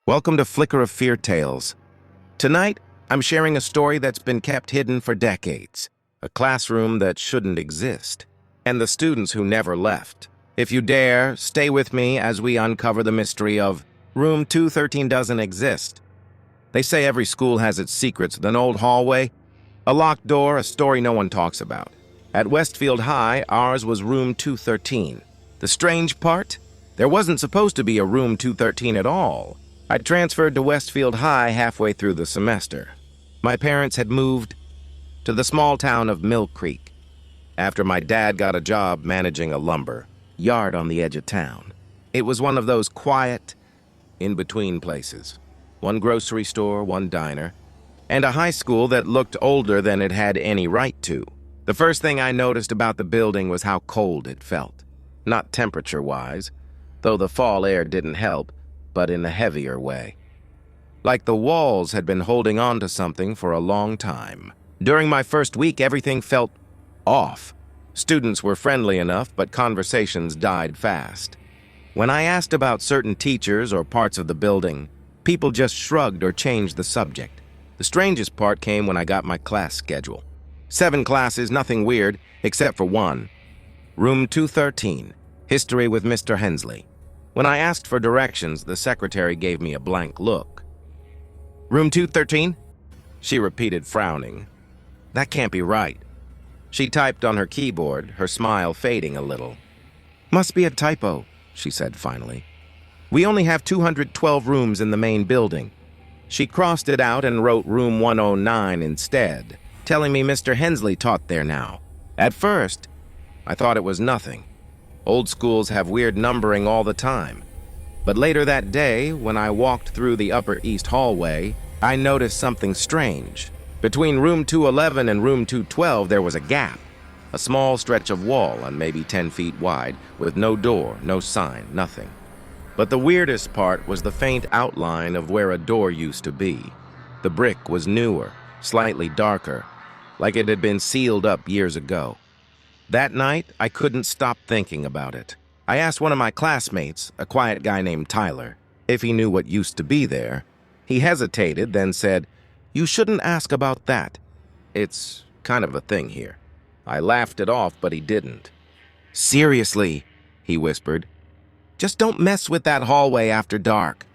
Welcome to Flicker of Fear Tales. Tonight, I'm sharing a story that's been kept hidden for decades, a classroom that shouldn't exist, and the students who never left. If you dare, stay with me as we uncover the mystery of Room 213 doesn't exist. They say every school has its secrets, an old hallway, a locked door, a story no one talks about. At Westfield High, ours was Room 213. The strange part? There wasn't supposed to be a Room 213 at all. I transferred to Westfield High halfway through the semester. My parents had moved to the small town of Mill Creek after my dad got a job managing a lumber yard on the edge of town. It was one of those quiet, in-between places. One grocery store, one diner, and a high school that looked older than it had any right to. The first thing I noticed about the building was how cold it felt. Not temperature-wise, though the fall air didn't help, but in a heavier way. Like the walls had been holding on to something for a long time. During my first week, everything felt off. Students were friendly enough, but conversations died fast. When I asked about certain teachers or parts of the building, people just shrugged or changed the subject. The strangest part came when I got my class schedule. 7 classes, nothing weird, except for one. Room 213, History with Mr. Hensley. When I asked for directions, the secretary gave me a blank look. Room 213? She repeated, frowning. That can't be right. She typed on her keyboard, her smile fading a little. Must be a typo, she said finally. We only have 212 rooms in the main building. She crossed it out and wrote room 109 instead, telling me Mr. Hensley taught there now. At first, I thought it was nothing. Old schools have weird numbering all the time. But later that day, when I walked through the Upper East hallway, I noticed something strange. Between room 211 and room 212, there was a gap. A small stretch of wall, and maybe 10 feet wide, with no door, no sign, nothing. But the weirdest part was the faint outline of where a door used to be. The brick was newer, slightly darker, like it had been sealed up years ago. That night, I couldn't stop thinking about it. I asked one of my classmates, a quiet guy named Tyler, if he knew what used to be there. He hesitated, then said, "You shouldn't ask about that. It's kind of a thing here." I laughed it off, but he didn't. "Seriously," he whispered, "just don't mess with that hallway after dark."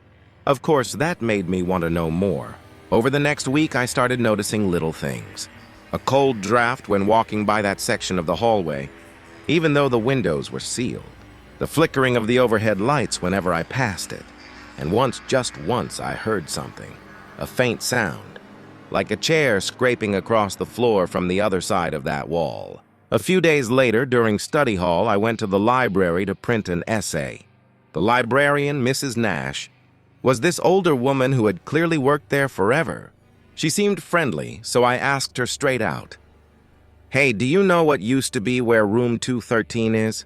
Of course, that made me want to know more. Over the next week, I started noticing little things. A cold draft when walking by that section of the hallway, even though the windows were sealed. The flickering of the overhead lights whenever I passed it. And just once, I heard something. A faint sound, like a chair scraping across the floor from the other side of that wall. A few days later, during study hall, I went to the library to print an essay. The librarian, Mrs. Nash, was this older woman who had clearly worked there forever. She seemed friendly, so I asked her straight out, "Hey, do you know what used to be where room 213 is?"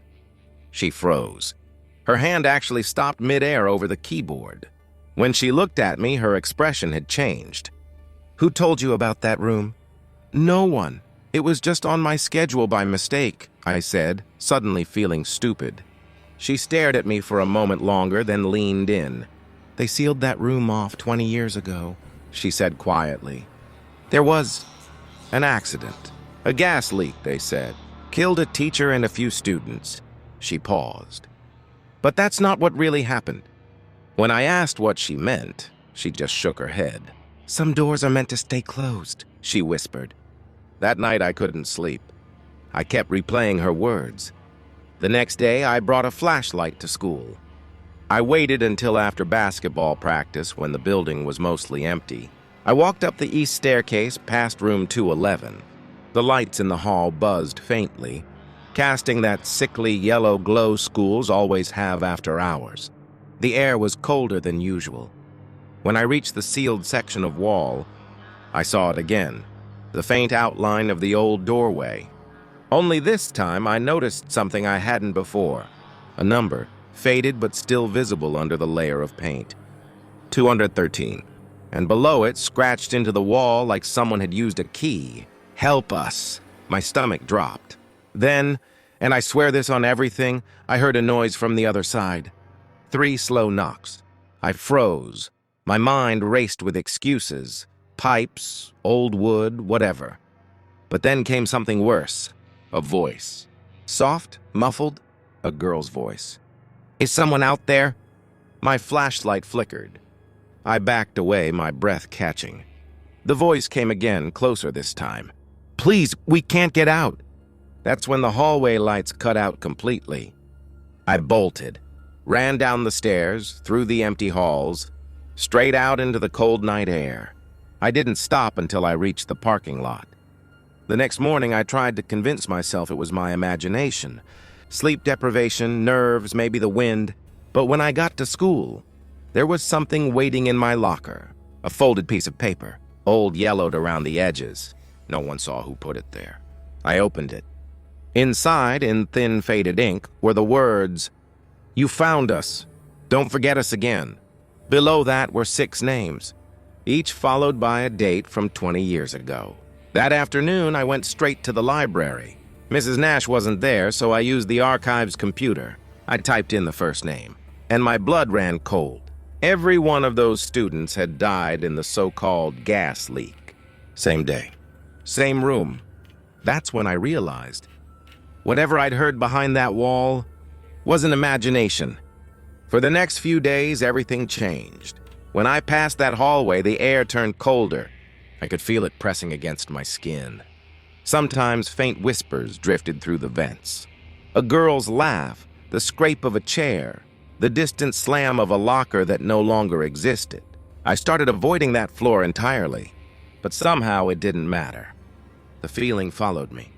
She froze. Her hand actually stopped midair over the keyboard. When she looked at me, her expression had changed. "Who told you about that room?" "No one. It was just on my schedule by mistake," I said, suddenly feeling stupid. She stared at me for a moment longer, then leaned in. "They sealed that room off 20 years ago," she said quietly. "There was an accident. A gas leak, they said. Killed a teacher and a few students." She paused. "But that's not what really happened." When I asked what she meant, she just shook her head. "Some doors are meant to stay closed," she whispered. That night I couldn't sleep. I kept replaying her words. The next day, I brought a flashlight to school. I waited until after basketball practice when the building was mostly empty. I walked up the east staircase past room 211. The lights in the hall buzzed faintly, casting that sickly yellow glow schools always have after hours. The air was colder than usual. When I reached the sealed section of wall, I saw it again, the faint outline of the old doorway. Only this time I noticed something I hadn't before. A number, faded but still visible under the layer of paint. 213. And below it, scratched into the wall like someone had used a key. "Help us." My stomach dropped. Then, and I swear this on everything, I heard a noise from the other side. 3 slow knocks. I froze, My mind raced with excuses, pipes, old wood, whatever. But then came something worse, a voice. Soft, muffled, a girl's voice. "Is someone out there?" My flashlight flickered. I backed away, my breath catching. The voice came again, closer this time. "Please, we can't get out." That's when the hallway lights cut out completely. I bolted, ran down the stairs, through the empty halls, straight out into the cold night air. I didn't stop until I reached the parking lot. The next morning, I tried to convince myself it was my imagination. Sleep deprivation, nerves, maybe the wind. But when I got to school, there was something waiting in my locker. A folded piece of paper, old, yellowed around the edges. No one saw who put it there. I opened it. Inside, in thin, faded ink, were the words, "You found us. Don't forget us again." Below that were 6 names, each followed by a date from 20 years ago. That afternoon, I went straight to the library. Mrs. Nash wasn't there, so I used the archive's computer. I typed in the first name, and my blood ran cold. Every one of those students had died in the so-called gas leak. Same day, same room. That's when I realized whatever I'd heard behind that wall wasn't imagination. For the next few days, everything changed. When I passed that hallway, the air turned colder. I could feel it pressing against my skin. Sometimes faint whispers drifted through the vents. A girl's laugh, the scrape of a chair, the distant slam of a locker that no longer existed. I started avoiding that floor entirely, but somehow it didn't matter. The feeling followed me.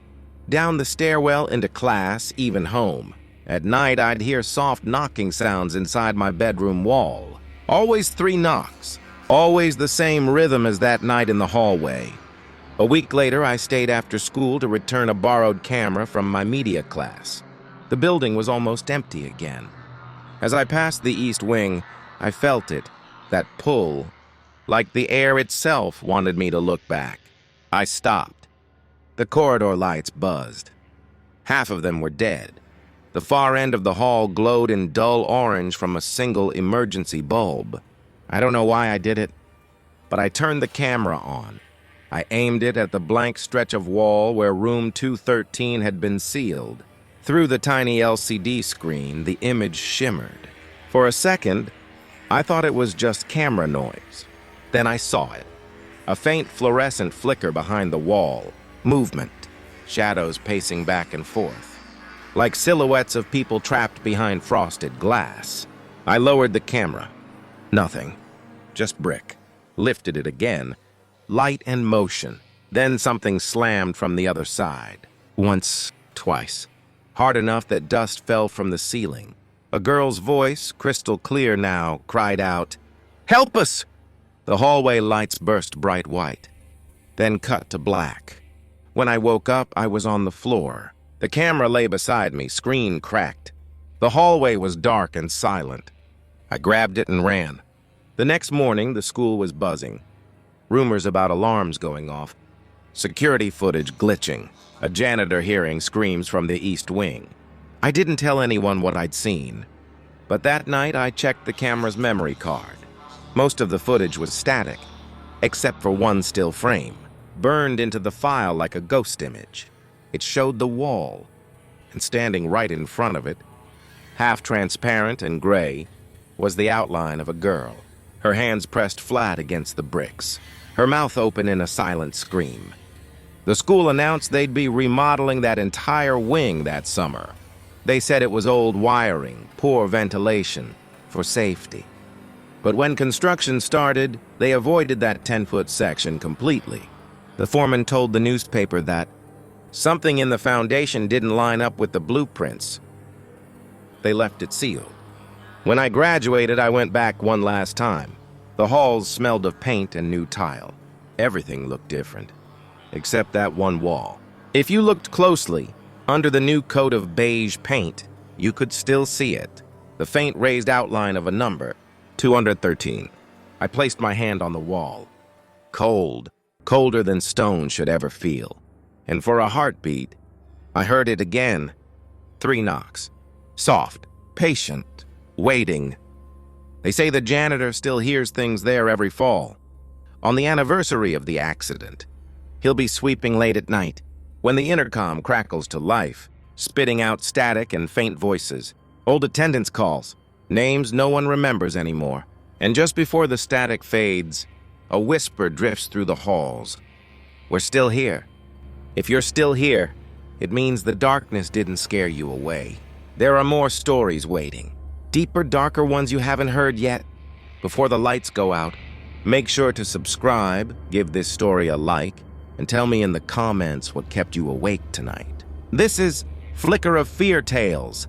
Down the stairwell, into class, even home. At night, I'd hear soft knocking sounds inside my bedroom wall. Always 3 knocks. Always the same rhythm as that night in the hallway. A week later, I stayed after school to return a borrowed camera from my media class. The building was almost empty again. As I passed the east wing, I felt it, that pull, like the air itself wanted me to look back. I stopped. The corridor lights buzzed. Half of them were dead. The far end of the hall glowed in dull orange from a single emergency bulb. I don't know why I did it, but I turned the camera on. I aimed it at the blank stretch of wall where room 213 had been sealed. Through the tiny LCD screen, the image shimmered. For a second, I thought it was just camera noise. Then I saw it. A faint fluorescent flicker behind the wall. Movement. Shadows pacing back and forth. Like silhouettes of people trapped behind frosted glass. I lowered the camera. Nothing. Just brick. Lifted it again. Light and motion. Then something slammed from the other side. Once, twice. Hard enough that dust fell from the ceiling. A girl's voice, crystal clear now, cried out, "Help us!" The hallway lights burst bright white, then cut to black. When I woke up, I was on the floor. The camera lay beside me, screen cracked. The hallway was dark and silent. I grabbed it and ran. The next morning, the school was buzzing. Rumors about alarms going off. Security footage glitching. A janitor hearing screams from the east wing. I didn't tell anyone what I'd seen. But that night, I checked the camera's memory card. Most of the footage was static, except for one still frame, burned into the file like a ghost image. It showed the wall, and standing right in front of it, half transparent and gray, was the outline of a girl, her hands pressed flat against the bricks, her mouth open in a silent scream. The school announced they'd be remodeling that entire wing that summer. They said it was old wiring, poor ventilation, for safety. But when construction started, they avoided that 10-foot section completely. The foreman told the newspaper that something in the foundation didn't line up with the blueprints. They left it sealed. When I graduated, I went back one last time. The halls smelled of paint and new tile. Everything looked different, except that one wall. If you looked closely, under the new coat of beige paint, you could still see it. The faint raised outline of a number, 213. I placed my hand on the wall. Cold, colder than stone should ever feel. And for a heartbeat, I heard it again. 3 knocks. Soft, patient, waiting. They say the janitor still hears things there every fall. On the anniversary of the accident, he'll be sweeping late at night, when the intercom crackles to life, spitting out static and faint voices, old attendance calls, names no one remembers anymore. And just before the static fades, a whisper drifts through the halls. We're still here. If you're still here, it means the darkness didn't scare you away. There are more stories waiting. Deeper, darker ones you haven't heard yet. Before the lights go out, make sure to subscribe, give this story a like, and tell me in the comments what kept you awake tonight. This is Flicker of Fear Tales,